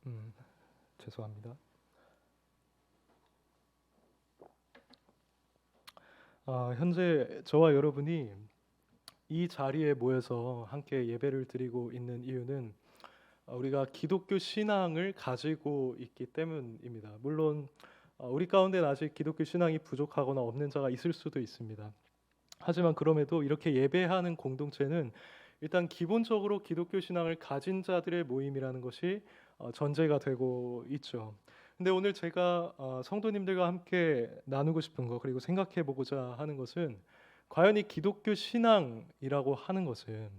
음, 죄송합니다. 현재 저와 여러분이 이 자리에 모여서 함께 예배를 드리고 있는 이유는 우리가 기독교 신앙을 가지고 있기 때문입니다. 물론 우리 가운데는 아직 기독교 신앙이 부족하거나 없는 자가 있을 수도 있습니다. 하지만 그럼에도 이렇게 예배하는 공동체는 일단 기본적으로 기독교 신앙을 가진 자들의 모임이라는 것이 전제가 되고 있죠. 근데 오늘 제가 성도님들과 함께 나누고 싶은 것, 그리고 생각해 보고자 하는 것은, 과연 이 기독교 신앙이라고 하는 것은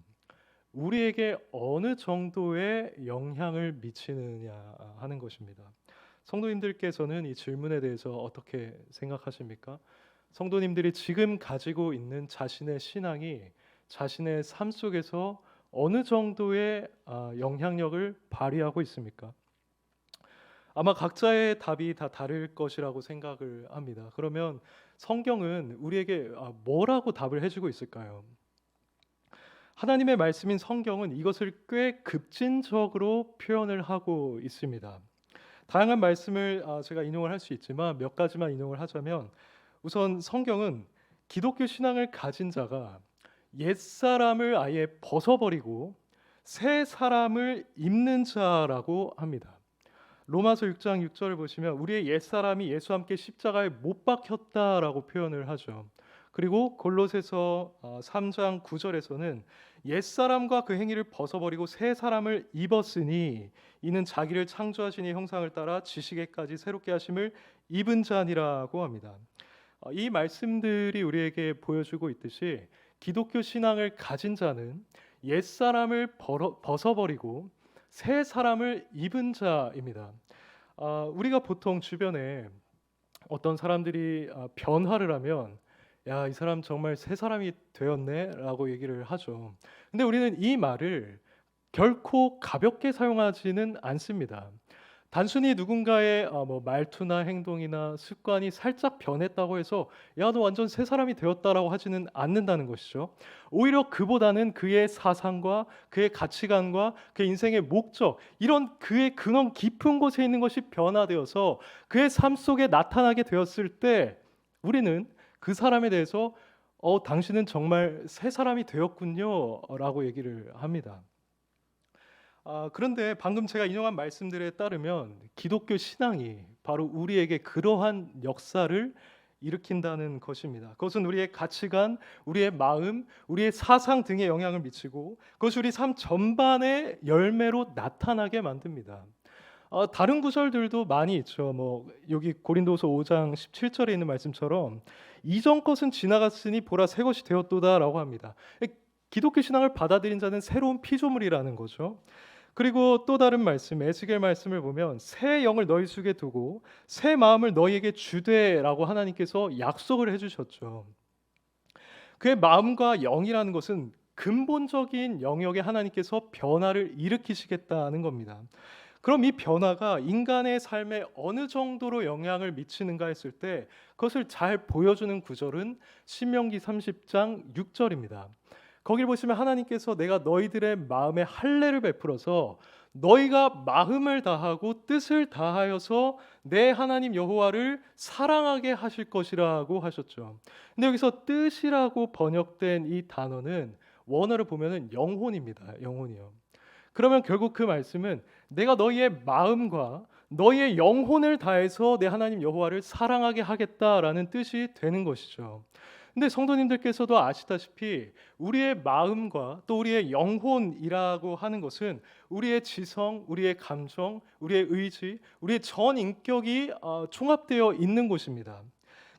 우리에게 어느 정도의 영향을 미치느냐 하는 것입니다. 성도님들께서는 이 질문에 대해서 어떻게 생각하십니까? 성도님들이 지금 가지고 있는 자신의 신앙이 자신의 삶 속에서 어느 정도의 영향력을 발휘하고 있습니까? 아마 각자의 답이 다 다를 것이라고 생각을 합니다. 그러면 성경은 우리에게 뭐라고 답을 해주고 있을까요? 하나님의 말씀인 성경은 이것을 꽤 급진적으로 표현을 하고 있습니다. 다양한 말씀을 제가 인용을 할 수 있지만 몇 가지만 인용을 하자면, 우선 성경은 기독교 신앙을 가진 자가 옛사람을 아예 벗어버리고 새 사람을 입는 자라고 합니다. 로마서 6장 6절을 보시면 우리의 옛사람이 예수와 함께 십자가에 못 박혔다라고 표현을 하죠. 그리고 골로새서 3장 9절에서는 옛사람과 그 행위를 벗어버리고 새 사람을 입었으니 이는 자기를 창조하신 이 형상을 따라 지식에까지 새롭게 하심을 입은 자니라고 합니다. 이 말씀들이 우리에게 보여주고 있듯이 기독교 신앙을 가진 자는 옛사람을 벗어버리고 새 사람을 입은 자입니다. 우리가 보통 주변에 어떤 사람들이 변화를 하면, 야, 이 사람 정말 새 사람이 되었네라고 얘기를 하죠. 근데 우리는 이 말을 결코 가볍게 사용하지는 않습니다. 단순히 누군가의 말투나 행동이나 습관이 살짝 변했다고 해서 야, 너 완전 새 사람이 되었다라고 하지는 않는다는 것이죠. 오히려 그보다는 그의 사상과 그의 가치관과 그의 인생의 목적, 이런 그의 근원 깊은 곳에 있는 것이 변화되어서 그의 삶 속에 나타나게 되었을 때, 우리는 그 사람에 대해서 당신은 정말 새 사람이 되었군요 라고 얘기를 합니다. 그런데 방금 제가 인용한 말씀들에 따르면 기독교 신앙이 바로 우리에게 그러한 역사를 일으킨다는 것입니다. 그것은 우리의 가치관, 우리의 마음, 우리의 사상 등에 영향을 미치고 그것이 우리 삶 전반의 열매로 나타나게 만듭니다. 다른 구절들도 많이 있죠. 여기 고린도서 5장 17절에 있는 말씀처럼 이전 것은 지나갔으니 보라 새 것이 되었도다라고 합니다. 기독교 신앙을 받아들인 자는 새로운 피조물이라는 거죠. 그리고 또 다른 말씀, 에스겔 말씀을 보면 새 영을 너희 속에 두고 새 마음을 너희에게 주되라고 하나님께서 약속을 해주셨죠. 그의 마음과 영이라는 것은 근본적인 영역에 하나님께서 변화를 일으키시겠다는 겁니다. 그럼 이 변화가 인간의 삶에 어느 정도로 영향을 미치는가 했을 때 그것을 잘 보여주는 구절은 신명기 30장 6절입니다. 거길 보시면 하나님께서 내가 너희들의 마음에 할례를 베풀어서 너희가 마음을 다하고 뜻을 다하여서 내 하나님 여호와를 사랑하게 하실 것이라고 하셨죠. 근데 여기서 뜻이라고 번역된 이 단어는 원어를 보면은 영혼입니다. 영혼이요. 그러면 결국 그 말씀은 내가 너희의 마음과 너희의 영혼을 다해서 내 하나님 여호와를 사랑하게 하겠다라는 뜻이 되는 것이죠. 근데 성도님들께서도 아시다시피 우리의 마음과 또 우리의 영혼이라고 하는 것은 우리의 지성, 우리의 감정, 우리의 의지, 우리의 전 인격이 총합되어 있는 곳입니다.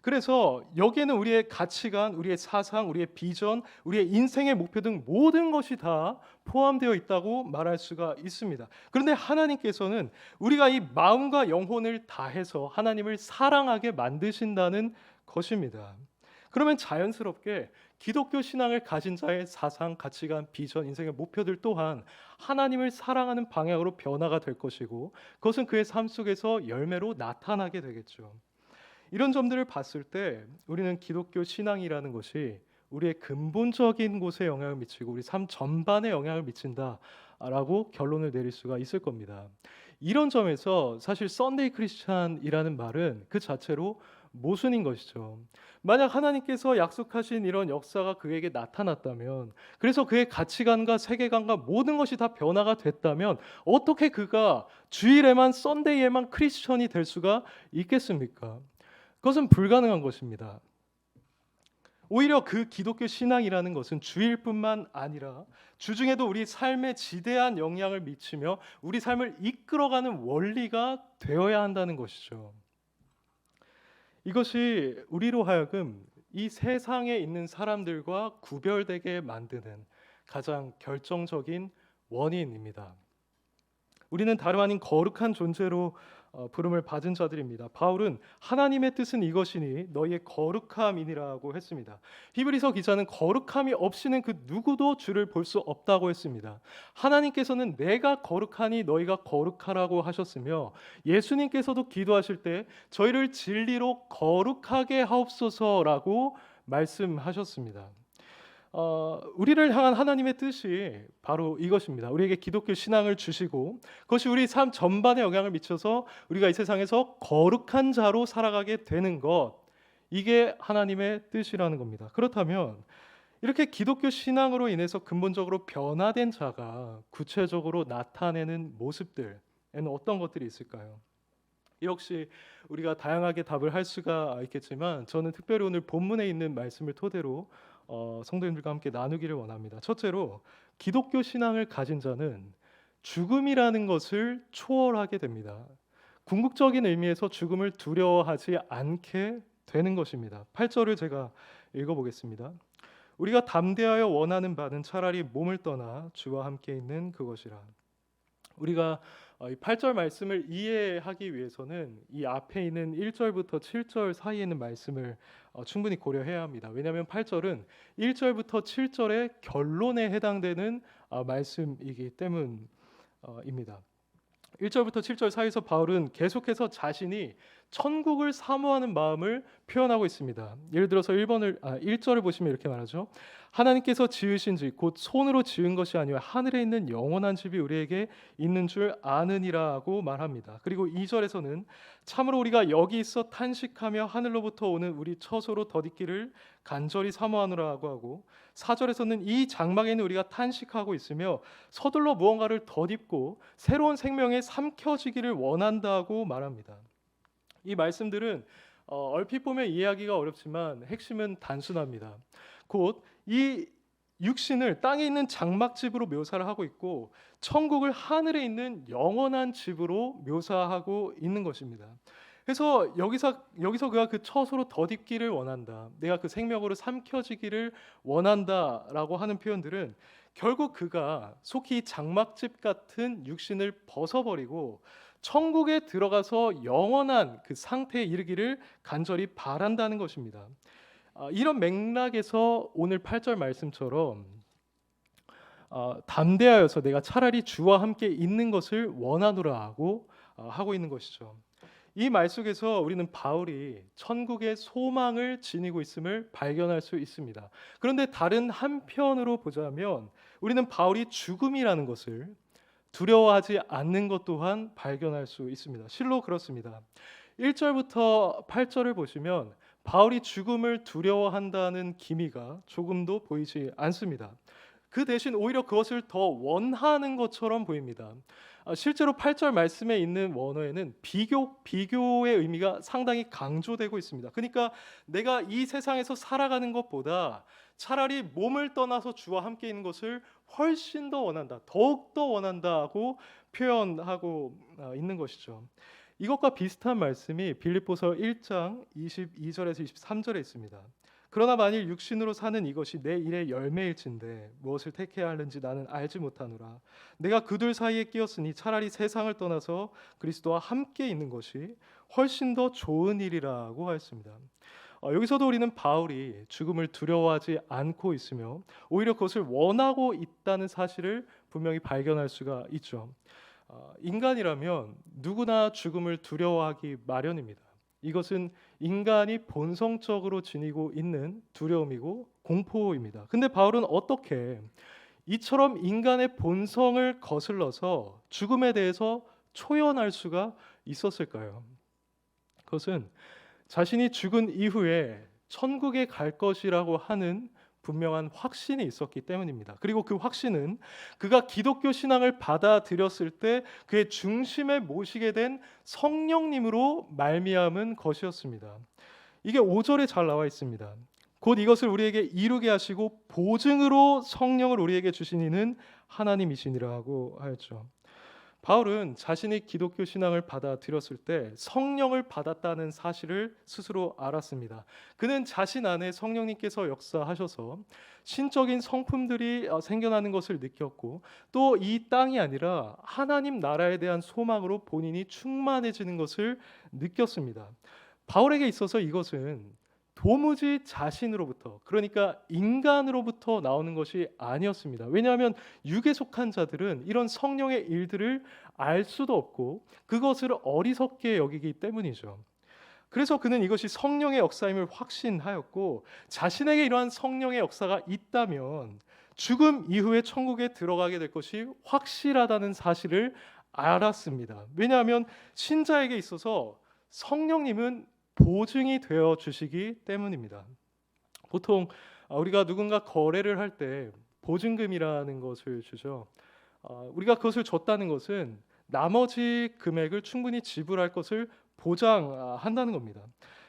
그래서 여기에는 우리의 가치관, 우리의 사상, 우리의 비전, 우리의 인생의 목표 등 모든 것이 다 포함되어 있다고 말할 수가 있습니다. 그런데 하나님께서는 우리가 이 마음과 영혼을 다해서 하나님을 사랑하게 만드신다는 것입니다. 그러면 자연스럽게 기독교 신앙을 가진 자의 사상, 가치관, 비전, 인생의 목표들 또한 하나님을 사랑하는 방향으로 변화가 될 것이고 그것은 그의 삶 속에서 열매로 나타나게 되겠죠. 이런 점들을 봤을 때 우리는 기독교 신앙이라는 것이 우리의 근본적인 곳에 영향을 미치고 우리 삶 전반에 영향을 미친다라고 결론을 내릴 수가 있을 겁니다. 이런 점에서 사실 썬데이 크리스찬이라는 말은 그 자체로 모순인 것이죠. 만약 하나님께서 약속하신 이런 역사가 그에게 나타났다면, 그래서 그의 가치관과 세계관과 모든 것이 다 변화가 됐다면 어떻게 그가 주일에만 썬데이에만 크리스천이 될 수가 있겠습니까? 그것은 불가능한 것입니다. 오히려 그 기독교 신앙이라는 것은 주일뿐만 아니라 주중에도 우리 삶에 지대한 영향을 미치며 우리 삶을 이끌어가는 원리가 되어야 한다는 것이죠. 이것이 우리로 하여금 이 세상에 있는 사람들과 구별되게 만드는 가장 결정적인 원인입니다. 우리는 다름 아닌 거룩한 존재로 부름을 받은 자들입니다. 바울은 하나님의 뜻은 이것이니 너희의 거룩함이니라고 했습니다. 히브리서 기자는 거룩함이 없이는 그 누구도 주를 볼 수 없다고 했습니다. 하나님께서는 내가 거룩하니 너희가 거룩하라고 하셨으며 예수님께서도 기도하실 때 저희를 진리로 거룩하게 하옵소서라고 말씀하셨습니다. 우리를 향한 하나님의 뜻이 바로 이것입니다. 우리에게 기독교 신앙을 주시고 그것이 우리 삶 전반에 영향을 미쳐서 우리가 이 세상에서 거룩한 자로 살아가게 되는 것, 이게 하나님의 뜻이라는 겁니다. 그렇다면 이렇게 기독교 신앙으로 인해서 근본적으로 변화된 자가 구체적으로 나타내는 모습들에는 어떤 것들이 있을까요? 역시 우리가 다양하게 답을 할 수가 있겠지만 저는 특별히 오늘 본문에 있는 말씀을 토대로 성도님들과 함께 나누기를 원합니다. 첫째로 기독교 신앙을 가진 자는 죽음이라는 것을 초월하게 됩니다. 궁극적인 의미에서 죽음을 두려워하지 않게 되는 것입니다. 8절을 제가 읽어보겠습니다. 우리가 담대하여 원하는 바는 차라리 몸을 떠나 주와 함께 있는 그것이라. 우리가 이 8절 말씀을 이해하기 위해서는 이 앞에 있는 1절부터 7절 사이에 있는 말씀을 충분히 고려해야 합니다. 왜냐하면 8절은 1절부터 7절의 결론에 해당되는 말씀이기 때문입니다. 1절부터 7절 사이에서 바울은 계속해서 자신이 천국을 사모하는 마음을 표현하고 있습니다. 예를 들어서 1절을 보시면 이렇게 말하죠. 하나님께서 지으신 집 곧 손으로 지은 것이 아니라 하늘에 있는 영원한 집이 우리에게 있는 줄 아느니라고 말합니다. 그리고 2절에서는 참으로 우리가 여기 있어 탄식하며 하늘로부터 오는 우리 처소로 덧있기를 간절히 사모하노라고 하고 4절에서는 이 장막에 있는 우리가 탄식하고 있으며 서둘러 무언가를 덧입고 새로운 생명에 삼켜지기를 원한다고 말합니다. 이 말씀들은 얼핏 보면 이해하기가 어렵지만 핵심은 단순합니다. 곧 이 육신을 땅에 있는 장막집으로 묘사를 하고 있고 천국을 하늘에 있는 영원한 집으로 묘사하고 있는 것입니다. 그래서 여기서 그가 그 처소로 덧입기를 원한다, 내가 그 생명으로 삼켜지기를 원한다라고 하는 표현들은 결국 그가 속히 장막집 같은 육신을 벗어버리고 천국에 들어가서 영원한 그 상태에 이르기를 간절히 바란다는 것입니다. 이런 맥락에서 오늘 8절 말씀처럼 담대하여서 내가 차라리 주와 함께 있는 것을 원하노라 하고 있는 것이죠. 이 말 속에서 우리는 바울이 천국의 소망을 지니고 있음을 발견할 수 있습니다. 그런데 다른 한편으로 보자면 우리는 바울이 죽음이라는 것을 두려워하지 않는 것 또한 발견할 수 있습니다. 실로 그렇습니다. 1절부터 8절을 보시면 바울이 죽음을 두려워한다는 기미가 조금도 보이지 않습니다. 그 대신 오히려 그것을 더 원하는 것처럼 보입니다. 실제로 8절 말씀에 있는 원어에는 비교의 의미가 상당히 강조되고 있습니다. 그러니까 내가 이 세상에서 살아가는 것보다 차라리 몸을 떠나서 주와 함께 있는 것을 훨씬 더 원한다, 더욱 더 원한다고 표현하고 있는 것이죠. 이것과 비슷한 말씀이 빌립보서 1장 22절에서 23절에 있습니다. 그러나 만일 육신으로 사는 이것이 내 일의 열매일진데 무엇을 택해야 하는지 나는 알지 못하노라. 내가 그 둘 사이에 끼었으니 차라리 세상을 떠나서 그리스도와 함께 있는 것이 훨씬 더 좋은 일이라고 하였습니다. 여기서도 우리는 바울이 죽음을 두려워하지 않고 있으며 오히려 그것을 원하고 있다는 사실을 분명히 발견할 수가 있죠. 인간이라면 누구나 죽음을 두려워하기 마련입니다. 이것은 인간이 본성적으로 지니고 있는 두려움이고 공포입니다. 근데 바울은 어떻게 이처럼 인간의 본성을 거슬러서 죽음에 대해서 초연할 수가 있었을까요? 그것은 자신이 죽은 이후에 천국에 갈 것이라고 하는 분명한 확신이 있었기 때문입니다. 그리고 그 확신은 그가 기독교 신앙을 받아들였을 때 그의 중심에 모시게 된 성령님으로 말미암은 것이었습니다. 이게 5절에 잘 나와 있습니다. 곧 이것을 우리에게 이루게 하시고 보증으로 성령을 우리에게 주신 이는 하나님이시니라고 하였죠. 바울은 자신이 기독교 신앙을 받아들였을 때 성령을 받았다는 사실을 스스로 알았습니다. 그는 자신 안에 성령님께서 역사하셔서 신적인 성품들이 생겨나는 것을 느꼈고 또 이 땅이 아니라 하나님 나라에 대한 소망으로 본인이 충만해지는 것을 느꼈습니다. 바울에게 있어서 이것은 도무지 자신으로부터, 그러니까 인간으로부터 나오는 것이 아니었습니다. 왜냐하면 육에 속한 자들은 이런 성령의 일들을 알 수도 없고 그것을 어리석게 여기기 때문이죠. 그래서 그는 이것이 성령의 역사임을 확신하였고, 자신에게 이러한 성령의 역사가 있다면 죽음 이후에 천국에 들어가게 될 것이 확실하다는 사실을 알았습니다. 왜냐하면 신자에게 있어서 성령님은 보증이 되어 주시기 때문입니다. 보통 우리가 누군가 거래를 할 때 보증금이라는 것을 주죠. 우리가 그것을 줬다는 것은 나머지 금액을 충분히 지불할 것을 보장한다는 겁니다.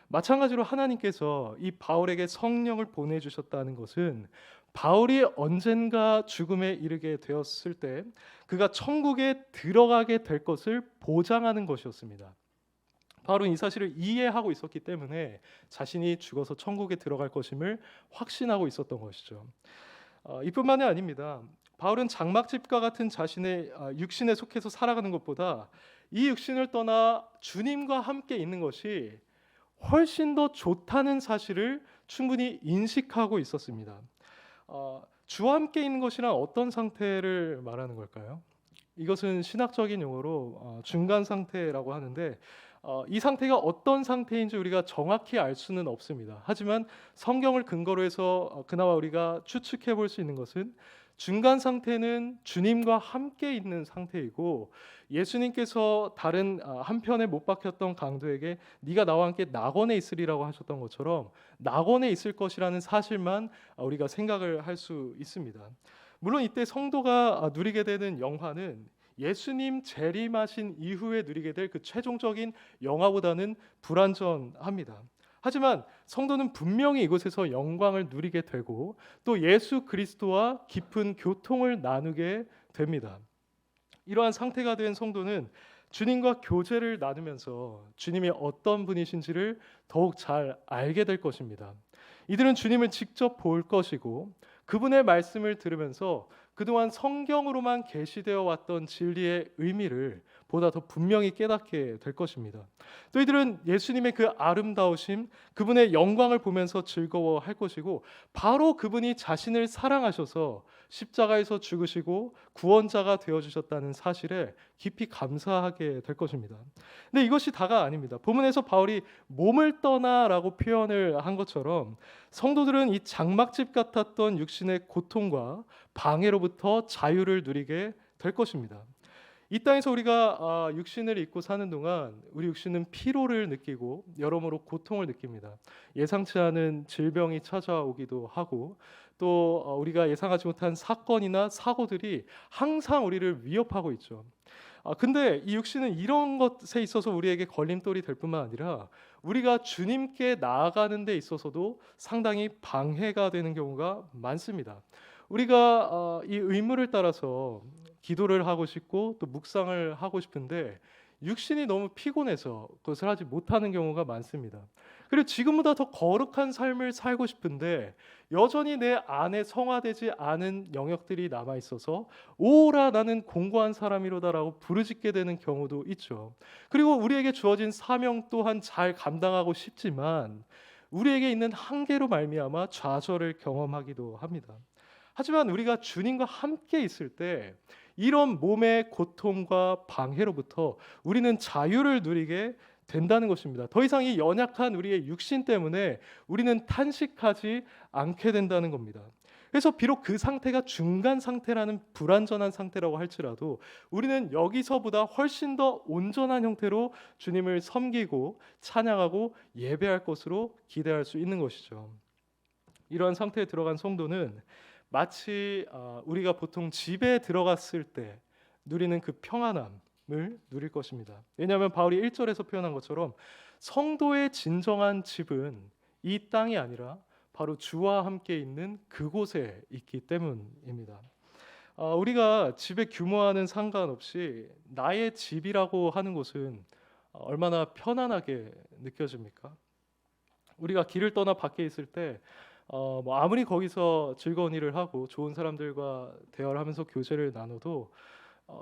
마찬가지로 하나님께서 이 바울에게 성령을 보내주셨다는 것은 바울이 언젠가 죽음에 이르게 되었을 때 그가 천국에 들어가게 될 것을 보장하는 것이었습니다. 바울은 이 사실을 이해하고 있었기 때문에 자신이 죽어서 천국에 들어갈 것임을 확신하고 있었던 것이죠. 이뿐만이 아닙니다. 바울은 장막집과 같은 자신의 육신에 속해서 살아가는 것보다 이 육신을 떠나 주님과 함께 있는 것이 훨씬 더 좋다는 사실을 충분히 인식하고 있었습니다. 주와 함께 있는 것이란 어떤 상태를 말하는 걸까요? 이것은 신학적인 용어로 중간 상태라고 하는데, 이 상태가 어떤 상태인지 우리가 정확히 알 수는 없습니다. 하지만 성경을 근거로 해서 그나마 우리가 추측해 볼 수 있는 것은 중간 상태는 주님과 함께 있는 상태이고, 예수님께서 다른 한편에 못 박혔던 강도에게 네가 나와 함께 낙원에 있으리라고 하셨던 것처럼 낙원에 있을 것이라는 사실만 우리가 생각을 할 수 있습니다. 물론 이때 성도가 누리게 되는 영화는 예수님 재림하신 이후에 누리게 될 그 최종적인 영화보다는 불완전합니다. 하지만 성도는 분명히 이곳에서 영광을 누리게 되고 또 예수 그리스도와 깊은 교통을 나누게 됩니다. 이러한 상태가 된 성도는 주님과 교제를 나누면서 주님이 어떤 분이신지를 더욱 잘 알게 될 것입니다. 이들은 주님을 직접 볼 것이고 그분의 말씀을 들으면서 그동안 성경으로만 계시되어 왔던 진리의 의미를 보다 더 분명히 깨닫게 될 것입니다. 또 이들은 예수님의 그 아름다우심, 그분의 영광을 보면서 즐거워할 것이고, 바로 그분이 자신을 사랑하셔서 십자가에서 죽으시고 구원자가 되어주셨다는 사실에 깊이 감사하게 될 것입니다. 근데 이것이 다가 아닙니다. 본문에서 바울이 몸을 떠나라고 표현을 한 것처럼 성도들은 이 장막집 같았던 육신의 고통과 방해로부터 자유를 누리게 될 것입니다. 이 땅에서 우리가 육신을 입고 사는 동안 우리 육신은 피로를 느끼고 여러모로 고통을 느낍니다. 예상치 않은 질병이 찾아오기도 하고 또 우리가 예상하지 못한 사건이나 사고들이 항상 우리를 위협하고 있죠. 근데 이 육신은 이런 것에 있어서 우리에게 걸림돌이 될 뿐만 아니라 우리가 주님께 나아가는 데 있어서도 상당히 방해가 되는 경우가 많습니다. 우리가 이 의무를 따라서 기도를 하고 싶고 또 묵상을 하고 싶은데 육신이 너무 피곤해서 그것을 하지 못하는 경우가 많습니다. 그리고 지금보다 더 거룩한 삶을 살고 싶은데 여전히 내 안에 성화되지 않은 영역들이 남아 있어서 오라 나는 공고한 사람이로다라고 부르짖게 되는 경우도 있죠. 그리고 우리에게 주어진 사명 또한 잘 감당하고 싶지만 우리에게 있는 한계로 말미암아 좌절을 경험하기도 합니다. 하지만 우리가 주님과 함께 있을 때 이런 몸의 고통과 방해로부터 우리는 자유를 누리게 된다는 것입니다. 더 이상 이 연약한 우리의 육신 때문에 우리는 탄식하지 않게 된다는 겁니다. 그래서 비록 그 상태가 중간 상태라는 불완전한 상태라고 할지라도 우리는 여기서보다 훨씬 더 온전한 형태로 주님을 섬기고 찬양하고 예배할 것으로 기대할 수 있는 것이죠. 이러한 상태에 들어간 성도는 마치 우리가 보통 집에 들어갔을 때 누리는 그 평안함을 누릴 것입니다. 왜냐하면 바울이 1절에서 표현한 것처럼 성도의 진정한 집은 이 땅이 아니라 바로 주와 함께 있는 그곳에 있기 때문입니다. 우리가 집의 규모와는 상관없이 나의 집이라고 하는 곳은 얼마나 편안하게 느껴집니까? 우리가 길을 떠나 밖에 있을 때 뭐 아무리 거기서 즐거운 일을 하고 좋은 사람들과 대화를 하면서 교제를 나눠도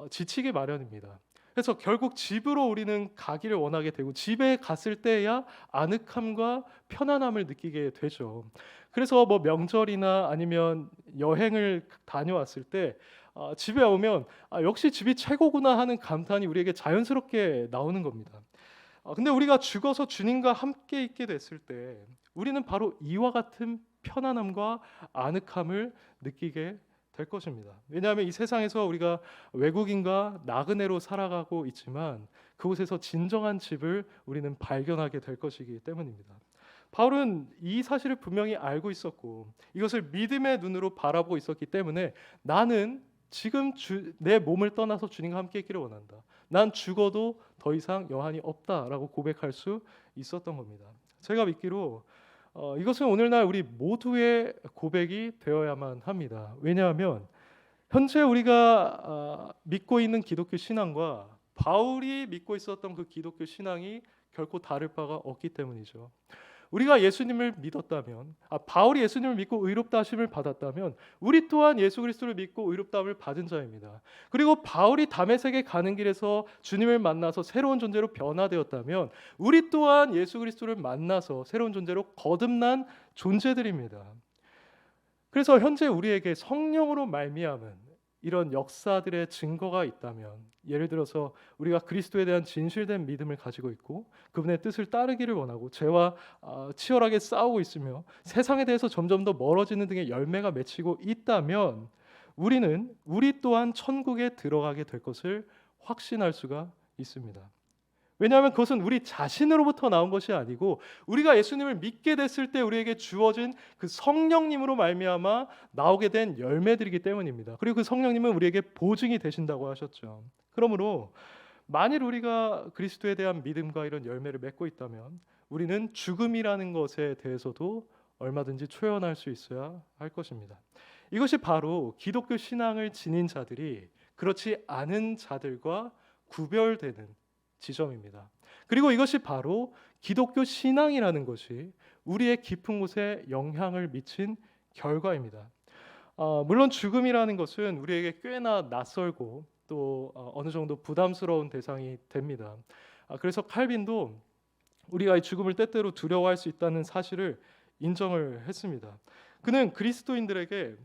지치기 마련입니다. 그래서 결국 집으로 우리는 가기를 원하게 되고 집에 갔을 때야 아늑함과 편안함을 느끼게 되죠. 그래서 뭐 명절이나 아니면 여행을 다녀왔을 때 집에 오면 역시 집이 최고구나 하는 감탄이 우리에게 자연스럽게 나오는 겁니다. 근데 우리가 죽어서 주님과 함께 있게 됐을 때 우리는 바로 이와 같은 편안함과 아늑함을 느끼게 될 것입니다. 왜냐하면 이 세상에서 우리가 외국인과 나그네로 살아가고 있지만 그곳에서 진정한 집을 우리는 발견하게 될 것이기 때문입니다. 바울은 이 사실을 분명히 알고 있었고 이것을 믿음의 눈으로 바라보고 있었기 때문에 나는 지금 내 몸을 떠나서 주님과 함께 있기를 원한다. 난 죽어도 더 이상 여한이 없다라고 고백할 수 있었던 겁니다. 제가 믿기로 이것은 오늘날 우리 모두의 고백이 되어야만 합니다. 왜냐하면 현재 우리가 믿고 있는 기독교 신앙과 바울이 믿고 있었던 그 기독교 신앙이 결코 다를 바가 없기 때문이죠. 우리가 예수님을 믿었다면, 바울이 예수님을 믿고 의롭다 하심을 받았다면 우리 또한 예수 그리스도를 믿고 의롭다함을 받은 자입니다. 그리고 바울이 다메섹에 가는 길에서 주님을 만나서 새로운 존재로 변화되었다면 우리 또한 예수 그리스도를 만나서 새로운 존재로 거듭난 존재들입니다. 그래서 현재 우리에게 성령으로 말미암은 이런 역사들의 증거가 있다면, 예를 들어서 우리가 그리스도에 대한 진실된 믿음을 가지고 있고 그분의 뜻을 따르기를 원하고 죄와 치열하게 싸우고 있으며 세상에 대해서 점점 더 멀어지는 등의 열매가 맺히고 있다면 우리 또한 천국에 들어가게 될 것을 확신할 수가 있습니다. 왜냐하면 그것은 우리 자신으로부터 나온 것이 아니고 우리가 예수님을 믿게 됐을 때 우리에게 주어진 그 성령님으로 말미암아 나오게 된 열매들이기 때문입니다. 그리고 그 성령님은 우리에게 보증이 되신다고 하셨죠. 그러므로 만일 우리가 그리스도에 대한 믿음과 이런 열매를 맺고 있다면 우리는 죽음이라는 것에 대해서도 얼마든지 초연할 수 있어야 할 것입니다. 이것이 바로 기독교 신앙을 지닌 자들이 그렇지 않은 자들과 구별되는 지점입니다. 그리고 이것이 바로 기독교 신앙이라는 것이 우리의 깊은 곳에 영향을 미친 결과입니다. 물론 죽음이라는 것은 우리에게 꽤나 낯설고 또 어느 정도 부담스러운 대상이 됩니다. 그래서 칼빈도 우리가 이 죽음을 때때로 두려워할 수 있다는 사실을 인정을 했습니다. 그는 그리스도인들에게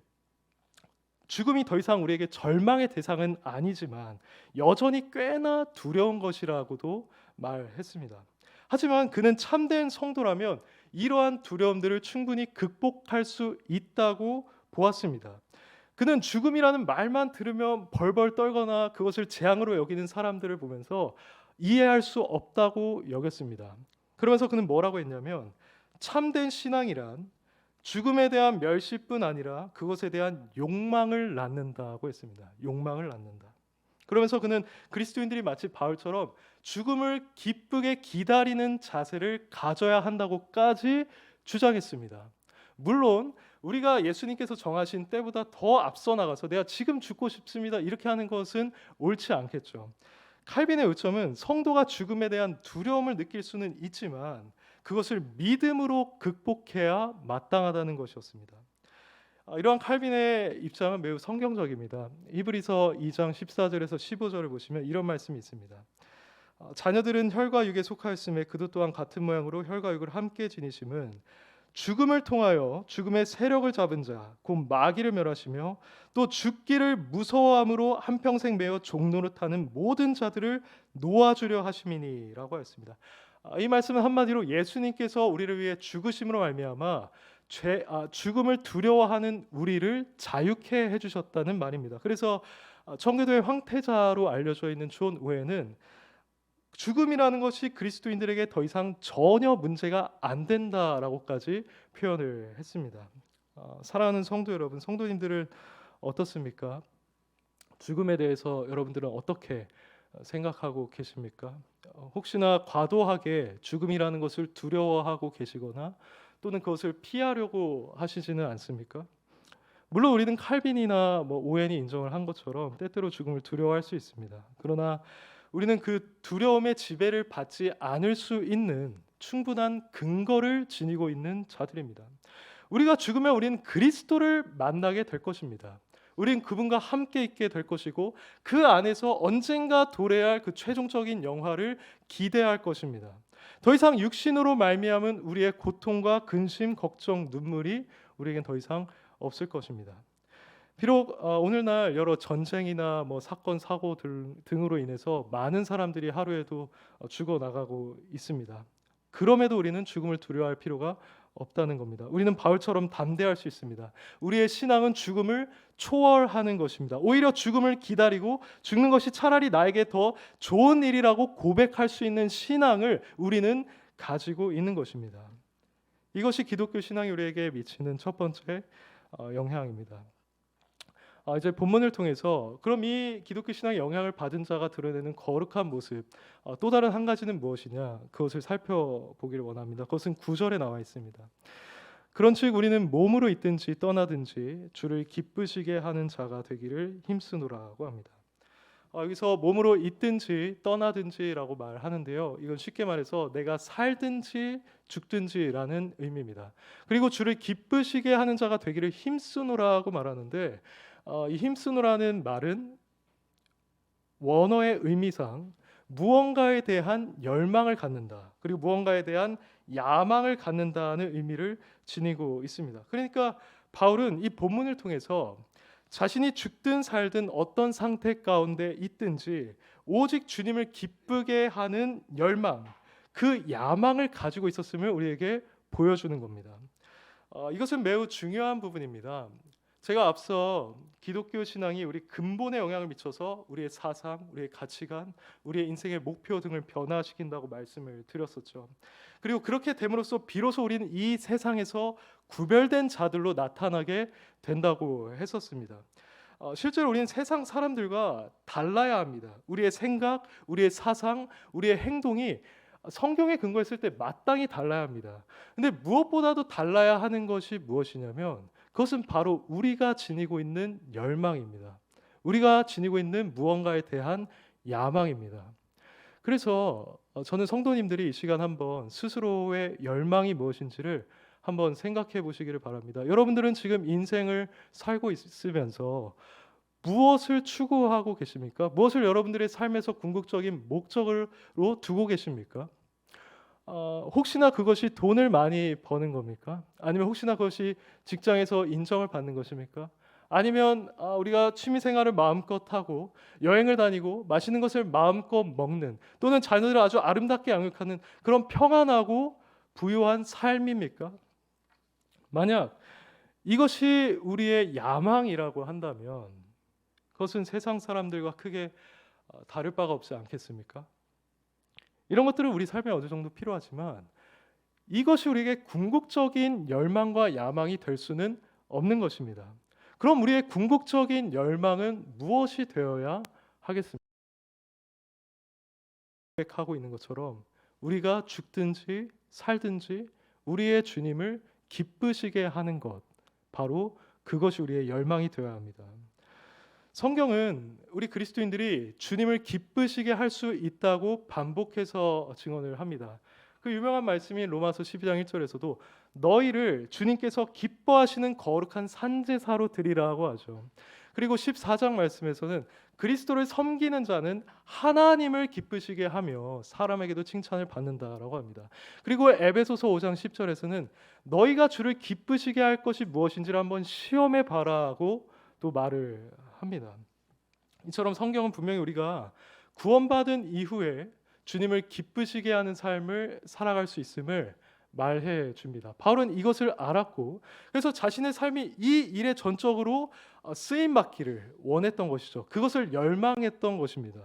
죽음이 더 이상 우리에게 절망의 대상은 아니지만 여전히 꽤나 두려운 것이라고도 말했습니다. 하지만 그는 참된 성도라면 이러한 두려움들을 충분히 극복할 수 있다고 보았습니다. 그는 죽음이라는 말만 들으면 벌벌 떨거나 그것을 재앙으로 여기는 사람들을 보면서 이해할 수 없다고 여겼습니다. 그러면서 그는 뭐라고 했냐면 참된 신앙이란 죽음에 대한 멸시뿐 아니라 그것에 대한 욕망을 낳는다고 했습니다. 욕망을 낳는다. 그러면서 그는 그리스도인들이 마치 바울처럼 죽음을 기쁘게 기다리는 자세를 가져야 한다고까지 주장했습니다. 물론 우리가 예수님께서 정하신 때보다 더 앞서 나가서 내가 지금 죽고 싶습니다 이렇게 하는 것은 옳지 않겠죠. 칼빈의 요점은 성도가 죽음에 대한 두려움을 느낄 수는 있지만 그것을 믿음으로 극복해야 마땅하다는 것이었습니다. 이러한 칼빈의 입장은 매우 성경적입니다. 히브리서 2장 14절에서 15절을 보시면 이런 말씀이 있습니다. 자녀들은 혈과 육에 속하였음에 그도 또한 같은 모양으로 혈과 육을 함께 지니심은 죽음을 통하여 죽음의 세력을 잡은 자, 곧 마귀를 멸하시며 또 죽기를 무서워함으로 한평생 매어 종노릇하는 모든 자들을 놓아주려 하심이니라고 하였습니다. 이 말씀은 한마디로 예수님께서 우리를 위해 죽으심으로 말미암아 죽음을 두려워하는 우리를 자유케 해주셨다는 말입니다. 그래서 청교도의 황태자로 알려져 있는 존 오웬은 죽음이라는 것이 그리스도인들에게 더 이상 전혀 문제가 안 된다라고까지 표현을 했습니다. 사랑하는 성도 여러분, 성도님들은 어떻습니까? 죽음에 대해서 여러분들은 어떻게 생각하고 계십니까? 혹시나 과도하게 죽음이라는 것을 두려워하고 계시거나 또는 그것을 피하려고 하시지는 않습니까? 물론 우리는 칼빈이나 오웬이 인정을 한 것처럼 때때로 죽음을 두려워할 수 있습니다. 그러나 우리는 그 두려움의 지배를 받지 않을 수 있는 충분한 근거를 지니고 있는 자들입니다. 우리가 죽으면 우리는 그리스도를 만나게 될 것입니다. 우린 그분과 함께 있게 될 것이고 그 안에서 언젠가 도래할 그 최종적인 영화를 기대할 것입니다. 더 이상 육신으로 말미암은 우리의 고통과 근심, 걱정, 눈물이 우리에겐 더 이상 없을 것입니다. 비록 오늘날 여러 전쟁이나 사건, 사고 등으로 인해서 많은 사람들이 하루에도 죽어나가고 있습니다. 그럼에도 우리는 죽음을 두려워할 필요가 없다는 겁니다. 우리는 바울처럼 담대할 수 있습니다. 우리의 신앙은 죽음을 초월하는 것입니다. 오히려 죽음을 기다리고 죽는 것이 차라리 나에게 더 좋은 일이라고 고백할 수 있는 신앙을 우리는 가지고 있는 것입니다. 이것이 기독교 신앙이 우리에게 미치는 첫 번째 영향입니다. 이제 본문을 통해서 그럼 이 기독교 신앙의 영향을 받은 자가 드러내는 거룩한 모습, 또 다른 한 가지는 무엇이냐, 그것을 살펴보기를 원합니다. 그것은 9절에 나와 있습니다. 그런즉 우리는 몸으로 있든지 떠나든지 주를 기쁘시게 하는 자가 되기를 힘쓰노라고 합니다. 여기서 몸으로 있든지 떠나든지라고 말하는데요. 이건 쉽게 말해서 내가 살든지 죽든지라는 의미입니다. 그리고 주를 기쁘시게 하는 자가 되기를 힘쓰노라고 말하는데 이 힘쓰노라는 말은 원어의 의미상 무언가에 대한 열망을 갖는다, 그리고 무언가에 대한 야망을 갖는다는 의미를 지니고 있습니다. 그러니까 바울은 이 본문을 통해서 자신이 죽든 살든 어떤 상태 가운데 있든지 오직 주님을 기쁘게 하는 열망, 그 야망을 가지고 있었음을 우리에게 보여주는 겁니다. 이것은 매우 중요한 부분입니다. 제가 앞서 기독교 신앙이 우리 근본에 영향을 미쳐서 우리의 사상, 우리의 가치관, 우리의 인생의 목표 등을 변화시킨다고 말씀을 드렸었죠. 그리고 그렇게 됨으로써 비로소 우리는 이 세상에서 구별된 자들로 나타나게 된다고 했었습니다. 실제로 우리는 세상 사람들과 달라야 합니다. 우리의 생각, 우리의 사상, 우리의 행동이 성경에 근거했을 때 마땅히 달라야 합니다. 근데 무엇보다도 달라야 하는 것이 무엇이냐면 그것은 바로 우리가 지니고 있는 열망입니다. 우리가 지니고 있는 무언가에 대한 야망입니다. 그래서 저는 성도님들이 이 시간 한번 스스로의 열망이 무엇인지를 한번 생각해 보시기를 바랍니다. 여러분들은 지금 인생을 살고 있으면서 무엇을 추구하고 계십니까? 무엇을 여러분들의 삶에서 궁극적인 목적으로 두고 계십니까? 혹시나 그것이 돈을 많이 버는 겁니까? 아니면 혹시나 그것이 직장에서 인정을 받는 것입니까? 아니면 우리가 취미 생활을 마음껏 하고 여행을 다니고 맛있는 것을 마음껏 먹는, 또는 자녀들을 아주 아름답게 양육하는 그런 평안하고 부유한 삶입니까? 만약 이것이 우리의 야망이라고 한다면 그것은 세상 사람들과 크게 다를 바가 없지 않겠습니까? 이런 것들은 우리 삶에 어느 정도 필요하지만 이것이 우리에게 궁극적인 열망과 야망이 될 수는 없는 것입니다. 그럼 우리의 궁극적인 열망은 무엇이 되어야 하겠습니까? 하고 있는 것처럼 우리가 죽든지 살든지 우리의 주님을 기쁘시게 하는 것, 바로 그것이 우리의 열망이 되어야 합니다. 성경은 우리 그리스도인들이 주님을 기쁘시게 할 수 있다고 반복해서 증언을 합니다. 그 유명한 말씀인 로마서 12장 1절에서도 너희를 주님께서 기뻐하시는 거룩한 산제사로 드리라고 하죠. 그리고 14장 말씀에서는 그리스도를 섬기는 자는 하나님을 기쁘시게 하며 사람에게도 칭찬을 받는다라고 합니다. 그리고 에베소서 5장 10절에서는 너희가 주를 기쁘시게 할 것이 무엇인지를 한번 시험해 봐라고 또 말을 합니다. 이처럼 성경은 분명히 우리가 구원받은 이후에 주님을 기쁘시게 하는 삶을 살아갈 수 있음을 말해 줍니다. 바울은 이것을 알았고 그래서 자신의 삶이 이 일에 전적으로 쓰임 받기를 원했던 것이죠. 그것을 열망했던 것입니다.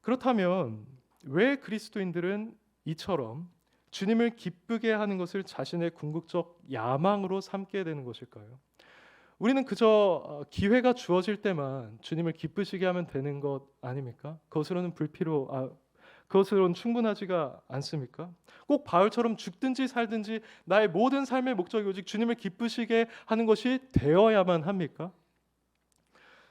그렇다면 왜 그리스도인들은 이처럼 주님을 기쁘게 하는 것을 자신의 궁극적 야망으로 삼게 되는 것일까요? 우리는 그저 기회가 주어질 때만 주님을 기쁘시게 하면 되는 것 아닙니까? 그것으로는 충분하지가 않습니까? 꼭 바울처럼 죽든지 살든지 나의 모든 삶의 목적이 오직 주님을 기쁘시게 하는 것이 되어야만 합니까?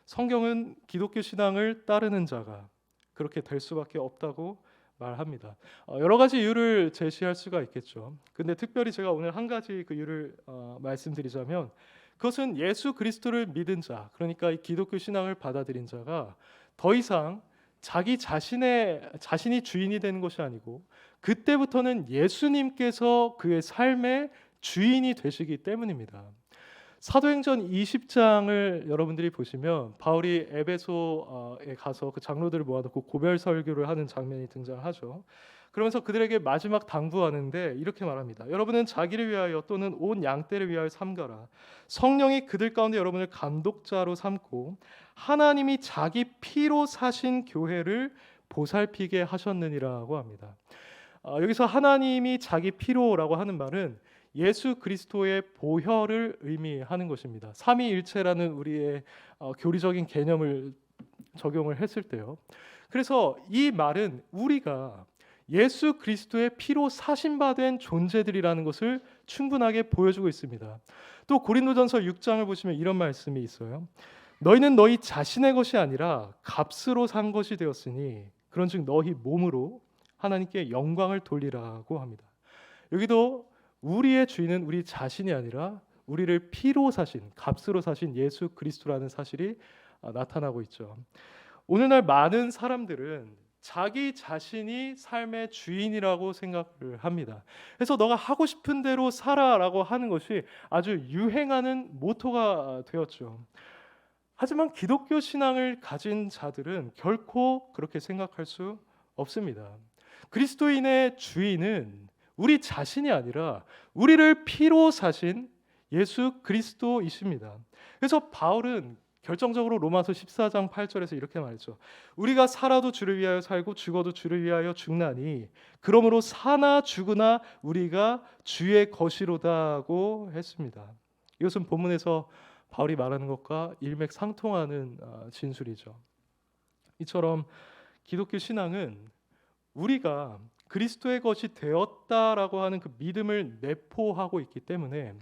성경은 기독교 신앙을 따르는 자가 그렇게 될 수밖에 없다고 말합니다. 여러 가지 이유를 제시할 수가 있겠죠. 근데 특별히 제가 오늘 한 가지 그 이유를 말씀드리자면 그것은 예수 그리스도를 믿은 자, 그러니까 이 기독교 신앙을 받아들인 자가 더 이상 자신이 주인이 되는 것이 아니고 그때부터는 예수님께서 그의 삶의 주인이 되시기 때문입니다. 사도행전 20장을 여러분들이 보시면 바울이 에베소에 가서 그 장로들을 모아놓고 고별 설교를 하는 장면이 등장하죠. 그러면서 그들에게 마지막 당부하는데 이렇게 말합니다. 여러분은 자기를 위하여 또는 온 양떼를 위하여 삼가라. 성령이 그들 가운데 여러분을 감독자로 삼고 하나님이 자기 피로 사신 교회를 보살피게 하셨느니라고 합니다. 여기서 하나님이 자기 피로라고 하는 말은 예수 그리스도의 보혈을 의미하는 것입니다. 삼위일체라는 우리의 교리적인 개념을 적용을 했을 때요. 그래서 이 말은 우리가 예수 그리스도의 피로 사신받은 존재들이라는 것을 충분하게 보여주고 있습니다. 또 고린도전서 6장을 보시면 이런 말씀이 있어요. 너희는 너희 자신의 것이 아니라 값으로 산 것이 되었으니 그런즉 너희 몸으로 하나님께 영광을 돌리라고 합니다. 여기도 우리의 주인은 우리 자신이 아니라 우리를 피로 사신, 값으로 사신 예수 그리스도라는 사실이 나타나고 있죠. 오늘날 많은 사람들은 자기 자신이 삶의 주인이라고 생각을 합니다. 그래서 너가 하고 싶은 대로 살아라고 하는 것이 아주 유행하는 모토가 되었죠. 하지만 기독교 신앙을 가진 자들은 결코 그렇게 생각할 수 없습니다. 그리스도인의 주인은 우리 자신이 아니라 우리를 피로 사신 예수 그리스도이십니다. 그래서 바울은 결정적으로 로마서 14장 8절에서 이렇게 말했죠. 우리가 살아도 주를 위하여 살고 죽어도 주를 위하여 죽나니 그러므로 사나 죽으나 우리가 주의 것이로다고 했습니다. 이것은 본문에서 바울이 말하는 것과 일맥상통하는 진술이죠. 이처럼 기독교 신앙은 우리가 그리스도의 것이 되었다라고 하는 그 믿음을 내포하고 있기 때문에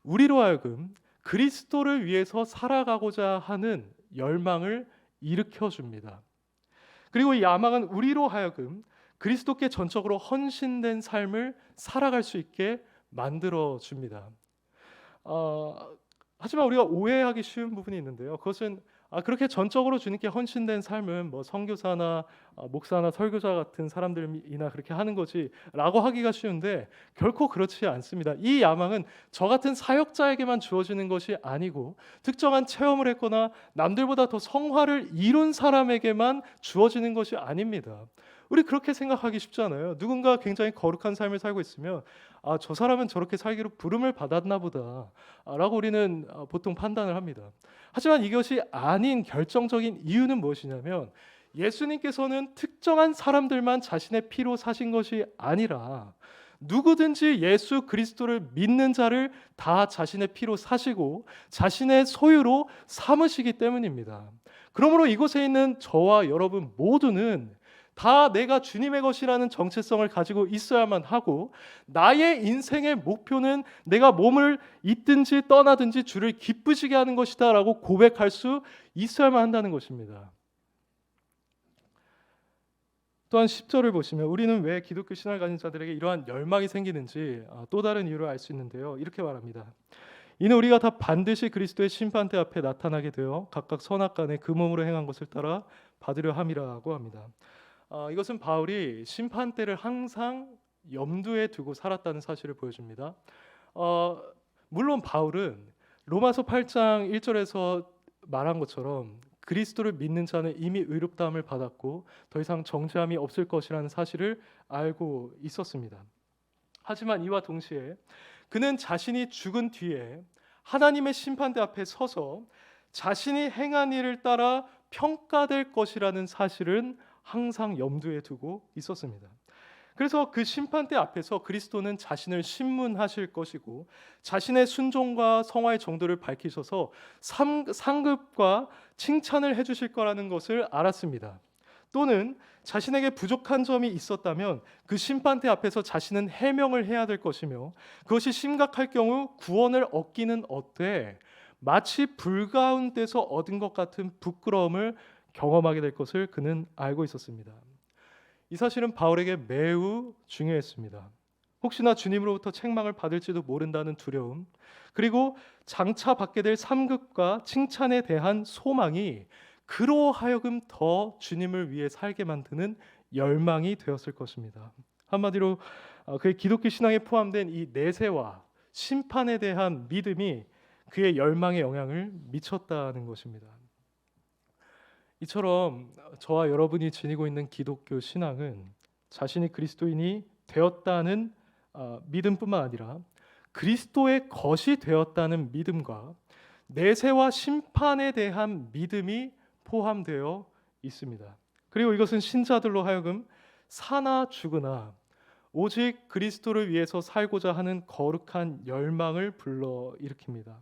우리로 하여금 그리스도를 위해서 살아가고자 하는 열망을 일으켜 줍니다. 그리고 이 야망은 우리로 하여금 그리스도께 전적으로 헌신된 삶을 살아갈 수 있게 만들어 줍니다. 하지만 우리가 오해하기 쉬운 부분이 있는데요. 그것은 그렇게 전적으로 주님께 헌신된 삶은 뭐 선교사나 목사나 설교자 같은 사람들이나 그렇게 하는 거지라고 하기가 쉬운데 결코 그렇지 않습니다. 이 야망은 저 같은 사역자에게만 주어지는 것이 아니고 특정한 체험을 했거나 남들보다 더 성화를 이룬 사람에게만 주어지는 것이 아닙니다. 우리 그렇게 생각하기 쉽잖아요. 누군가 굉장히 거룩한 삶을 살고 있으면 저 사람은 저렇게 살기로 부름을 받았나 보다 라고 우리는 보통 판단을 합니다. 하지만 이것이 아닌 결정적인 이유는 무엇이냐면 예수님께서는 특정한 사람들만 자신의 피로 사신 것이 아니라 누구든지 예수 그리스도를 믿는 자를 다 자신의 피로 사시고 자신의 소유로 삼으시기 때문입니다. 그러므로 이곳에 있는 저와 여러분 모두는 다 내가 주님의 것이라는 정체성을 가지고 있어야만 하고 나의 인생의 목표는 내가 몸을 잇든지 떠나든지 주를 기쁘시게 하는 것이다 라고 고백할 수 있어야만 한다는 것입니다. 또한 10절을 보시면 우리는 왜 기독교 신앙을 가진 자들에게 이러한 열망이 생기는지 또 다른 이유를 알 수 있는데요. 이렇게 말합니다. 이는 우리가 다 반드시 그리스도의 심판대 앞에 나타나게 되어 각각 선악간에 그 몸으로 행한 것을 따라 받으려 함이라고 합니다. 이것은 바울이 심판대를 항상 염두에 두고 살았다는 사실을 보여줍니다. 물론 바울은 로마서 8장 1절에서 말한 것처럼 그리스도를 믿는 자는 이미 의롭다함을 받았고 더 이상 정죄함이 없을 것이라는 사실을 알고 있었습니다. 하지만 이와 동시에 그는 자신이 죽은 뒤에 하나님의 심판대 앞에 서서 자신이 행한 일을 따라 평가될 것이라는 사실은 항상 염두에 두고 있었습니다. 그래서 그 심판대 앞에서 그리스도는 자신을 신문하실 것이고 자신의 순종과 성화의 정도를 밝히셔서 상급과 칭찬을 해주실 거라는 것을 알았습니다. 또는 자신에게 부족한 점이 있었다면 그 심판대 앞에서 자신은 해명을 해야 될 것이며 그것이 심각할 경우 구원을 얻기는 얻되 마치 불 가운데서 얻은 것 같은 부끄러움을 경험하게 될 것을 그는 알고 있었습니다. 이 사실은 바울에게 매우 중요했습니다. 혹시나 주님으로부터 책망을 받을지도 모른다는 두려움, 그리고 장차 받게 될 상급과 칭찬에 대한 소망이 그로 하여금 더 주님을 위해 살게 만드는 열망이 되었을 것입니다. 한마디로 그의 기독교 신앙에 포함된 이 내세와 심판에 대한 믿음이 그의 열망에 영향을 미쳤다는 것입니다. 이처럼 저와 여러분이 지니고 있는 기독교 신앙은 자신이 그리스도인이 되었다는 믿음뿐만 아니라 그리스도의 것이 되었다는 믿음과 내세와 심판에 대한 믿음이 포함되어 있습니다. 그리고 이것은 신자들로 하여금 사나 죽으나 오직 그리스도를 위해서 살고자 하는 거룩한 열망을 불러일으킵니다.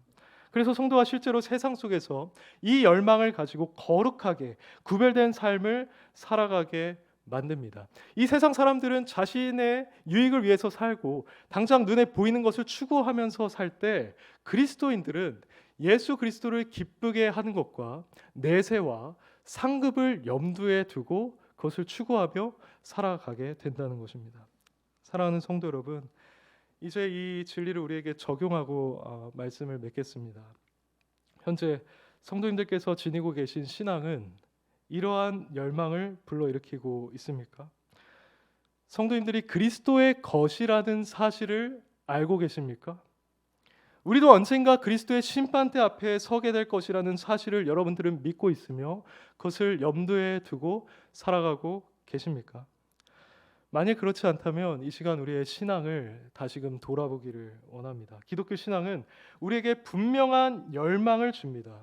그래서 성도가 실제로 세상 속에서 이 열망을 가지고 거룩하게 구별된 삶을 살아가게 만듭니다. 이 세상 사람들은 자신의 유익을 위해서 살고 당장 눈에 보이는 것을 추구하면서 살 때 그리스도인들은 예수 그리스도를 기쁘게 하는 것과 내세와 상급을 염두에 두고 그것을 추구하며 살아가게 된다는 것입니다. 사랑하는 성도 여러분, 이제 이 진리를 우리에게 적용하고 말씀을 맺겠습니다. 현재 성도님들께서 지니고 계신 신앙은 이러한 열망을 불러일으키고 있습니까? 성도님들이 그리스도의 것이라는 사실을 알고 계십니까? 우리도 언젠가 그리스도의 심판대 앞에 서게 될 것이라는 사실을 여러분들은 믿고 있으며 그것을 염두에 두고 살아가고 계십니까? 만약 그렇지 않다면 이 시간 우리의 신앙을 다시금 돌아보기를 원합니다. 기독교 신앙은 우리에게 분명한 열망을 줍니다.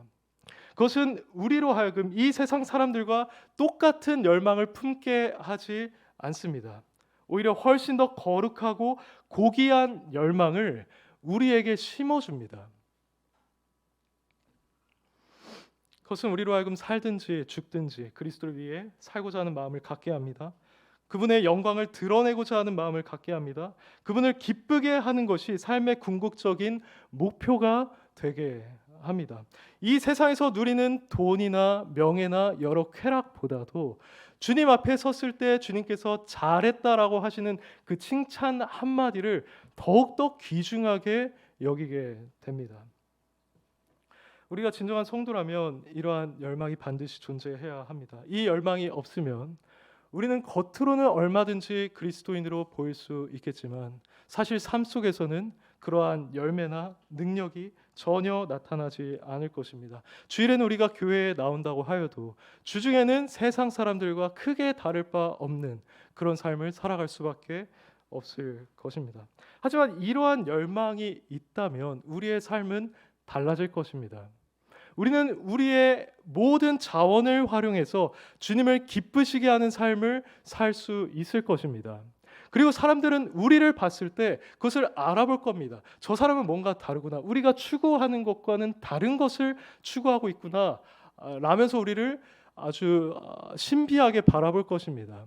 그것은 우리로 하여금 이 세상 사람들과 똑같은 열망을 품게 하지 않습니다. 오히려 훨씬 더 거룩하고 고귀한 열망을 우리에게 심어줍니다. 그것은 우리로 하여금 살든지 죽든지 그리스도를 위해 살고자 하는 마음을 갖게 합니다. 그분의 영광을 드러내고자 하는 마음을 갖게 합니다. 그분을 기쁘게 하는 것이 삶의 궁극적인 목표가 되게 합니다. 이 세상에서 누리는 돈이나 명예나 여러 쾌락보다도 주님 앞에 섰을 때 주님께서 잘했다라고 하시는 그 칭찬 한마디를 더욱더 귀중하게 여기게 됩니다. 우리가 진정한 성도라면 이러한 열망이 반드시 존재해야 합니다. 이 열망이 없으면 우리는 겉으로는 얼마든지 그리스도인으로 보일 수 있겠지만 사실 삶 속에서는 그러한 열매나 능력이 전혀 나타나지 않을 것입니다. 주일에는 우리가 교회에 나온다고 하여도 주중에는 세상 사람들과 크게 다를 바 없는 그런 삶을 살아갈 수밖에 없을 것입니다. 하지만 이러한 열망이 있다면 우리의 삶은 달라질 것입니다. 우리는 우리의 모든 자원을 활용해서 주님을 기쁘시게 하는 삶을 살 수 있을 것입니다. 그리고 사람들은 우리를 봤을 때 그것을 알아볼 겁니다. 저 사람은 뭔가 다르구나. 우리가 추구하는 것과는 다른 것을 추구하고 있구나 라면서 우리를 아주 신비하게 바라볼 것입니다.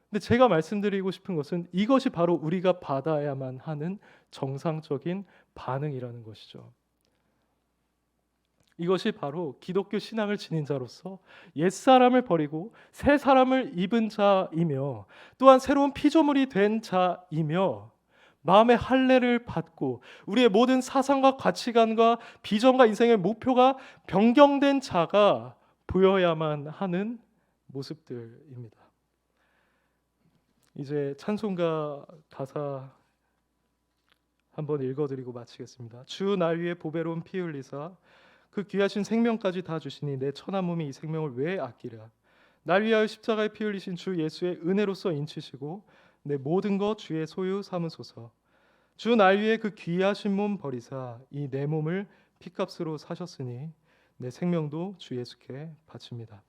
근데 제가 말씀드리고 싶은 것은 이것이 바로 우리가 받아야만 하는 정상적인 반응이라는 것이죠. 이것이 바로 기독교 신앙을 지닌 자로서 옛사람을 버리고 새 사람을 입은 자이며 또한 새로운 피조물이 된 자이며 마음의 할례를 받고 우리의 모든 사상과 가치관과 비전과 인생의 목표가 변경된 자가 보여야만 하는 모습들입니다. 이제 찬송가 가사 한번 읽어드리고 마치겠습니다. 주 날 위해 보배로운 피 흘리사 그 귀하신 생명까지 다 주시니 내 천한 몸이 이 생명을 왜 아끼랴. 날 위하여 십자가에 피 흘리신 주 예수의 은혜로서 인치시고 내 모든 것 주의 소유 삼으소서. 주 날 위해 그 귀하신 몸 버리사 이 내 몸을 피값으로 사셨으니 내 생명도 주 예수께 바칩니다.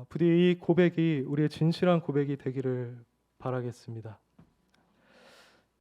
부디 이 고백이 우리의 진실한 고백이 되기를 바라겠습니다.